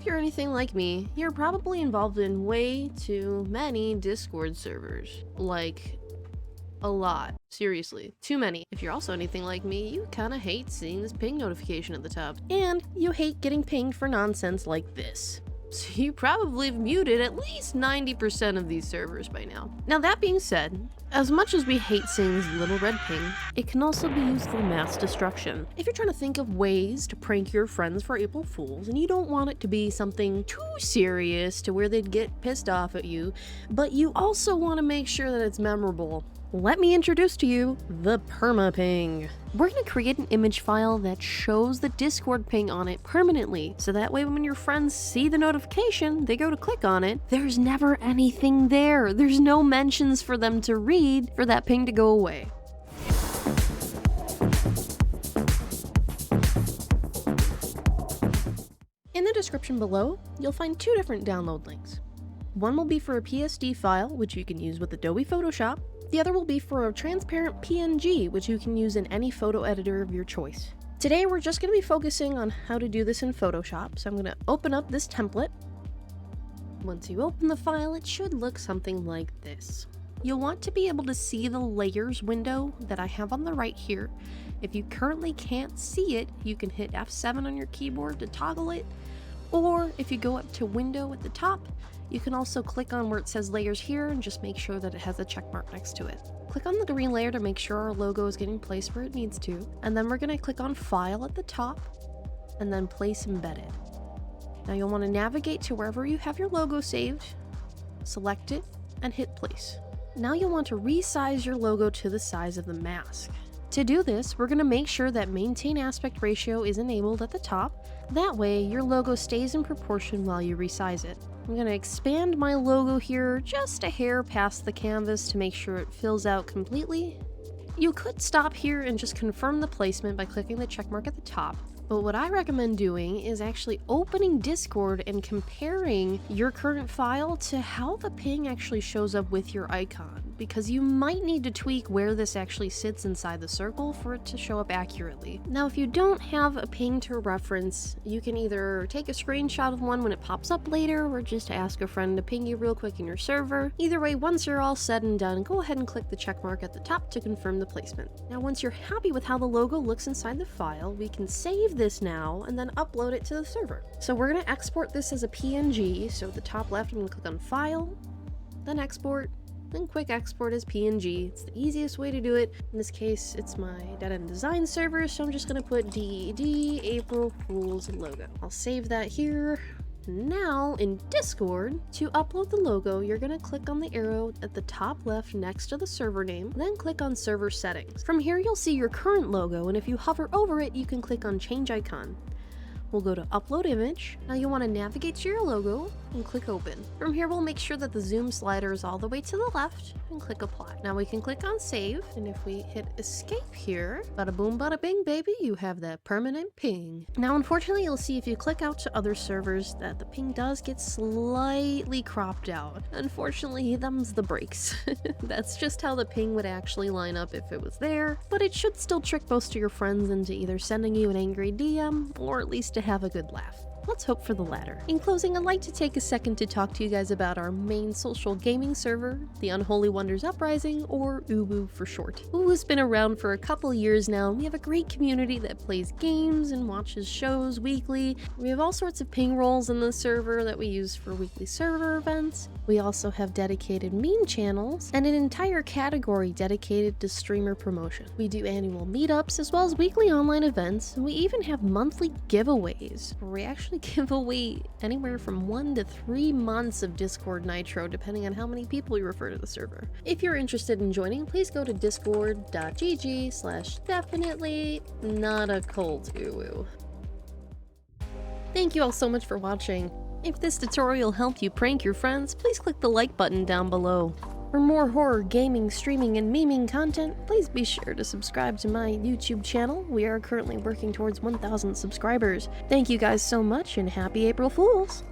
if you're anything like me, you're probably involved in way too many Discord servers. Like, a lot. Seriously, too many. If you're also anything like me, you kinda hate seeing this ping notification at the top. And you hate getting pinged for nonsense like this. So you probably have muted at least 90% of these servers by now. Now that being said, as much as we hate seeing this little red ping, it can also be used for mass destruction. If you're trying to think of ways to prank your friends for April Fools, and you don't want it to be something too serious to where they'd get pissed off at you, but you also want to make sure that it's memorable, let me introduce to you the permaping. We're going to create an image file that shows the Discord ping on it permanently, so that way when your friends see the notification, they go to click on it, there's never anything there. There's no mentions for them to read for that ping to go away. In the description below, you'll find two different download links. One will be for a PSD file, which you can use with Adobe Photoshop. The other will be for a transparent PNG, which you can use in any photo editor of your choice. Today, we're just going to be focusing on how to do this in Photoshop, so I'm going to open up this template. Once you open the file, it should look something like this. You'll want to be able to see the layers window that I have on the right here. If you currently can't see it, you can hit F7 on your keyboard to toggle it, or if you go up to Window at the top, you can also click on where it says layers here and just make sure that it has a check mark next to it. Click on the green layer to make sure our logo is getting placed where it needs to, and then we're going to click on File at the top, and then Place Embedded. Now you'll want to navigate to wherever you have your logo saved, select it, and hit Place. Now you'll want to resize your logo to the size of the mask. To do this, we're going to make sure that Maintain Aspect Ratio is enabled at the top. That way, your logo stays in proportion while you resize it. I'm going to expand my logo here just a hair past the canvas to make sure it fills out completely. You could stop here and just confirm the placement by clicking the check mark at the top. But what I recommend doing is actually opening Discord and comparing your current file to how the ping actually shows up with your icon, because you might need to tweak where this actually sits inside the circle for it to show up accurately. Now, if you don't have a ping to reference, you can either take a screenshot of one when it pops up later, or just ask a friend to ping you real quick in your server. Either way, once you're all said and done, go ahead and click the check mark at the top to confirm the placement. Now, once you're happy with how the logo looks inside the file, we can save this now and then upload it to the server. So we're going to export this as a PNG. So at the top left, I'm going to click on File, then Export, then Quick Export as PNG. It's the easiest way to do it. In this case, it's my Dead End Design server, so I'm just going to put DED April Fools logo. I'll save that here. Now, in Discord, to upload the logo, you're going to click on the arrow at the top left next to the server name, then click on Server Settings. From here, you'll see your current logo, and if you hover over it, you can click on Change Icon. We'll go to Upload Image. Now you'll want to navigate to your logo and click Open. From here, we'll make sure that the zoom slider is all the way to the left and click Apply. Now we can click on Save, and if we hit Escape here, bada boom, bada bing, baby, you have that permanent ping. Now, unfortunately, you'll see if you click out to other servers that the ping does get slightly cropped out. Unfortunately, them's the breaks. That's just how the ping would actually line up if it was there, but it should still trick most of your friends into either sending you an angry DM or at least to have a good laugh. Let's hope for the latter. In closing, I'd like to take a second to talk to you guys about our main social gaming server, the Unholy Wonders Uprising, or Uwu for short. Uwu's been around for a couple years now, and we have a great community that plays games and watches shows weekly. We have all sorts of ping rolls in the server that we use for weekly server events. We also have dedicated meme channels and an entire category dedicated to streamer promotion. We do annual meetups as well as weekly online events, and we even have monthly giveaways where we actually give away anywhere from 1 to 3 months of Discord Nitro, depending on how many people you refer to the server. If you're interested in joining, please go to discord.gg/definitely not a cult uwu. Thank you all so much for watching. If this tutorial helped you prank your friends, please click the like button down below. For more horror, gaming, streaming, and memeing content, please be sure to subscribe to my YouTube channel. We are currently working towards 1,000 subscribers. Thank you guys so much, and happy April Fools!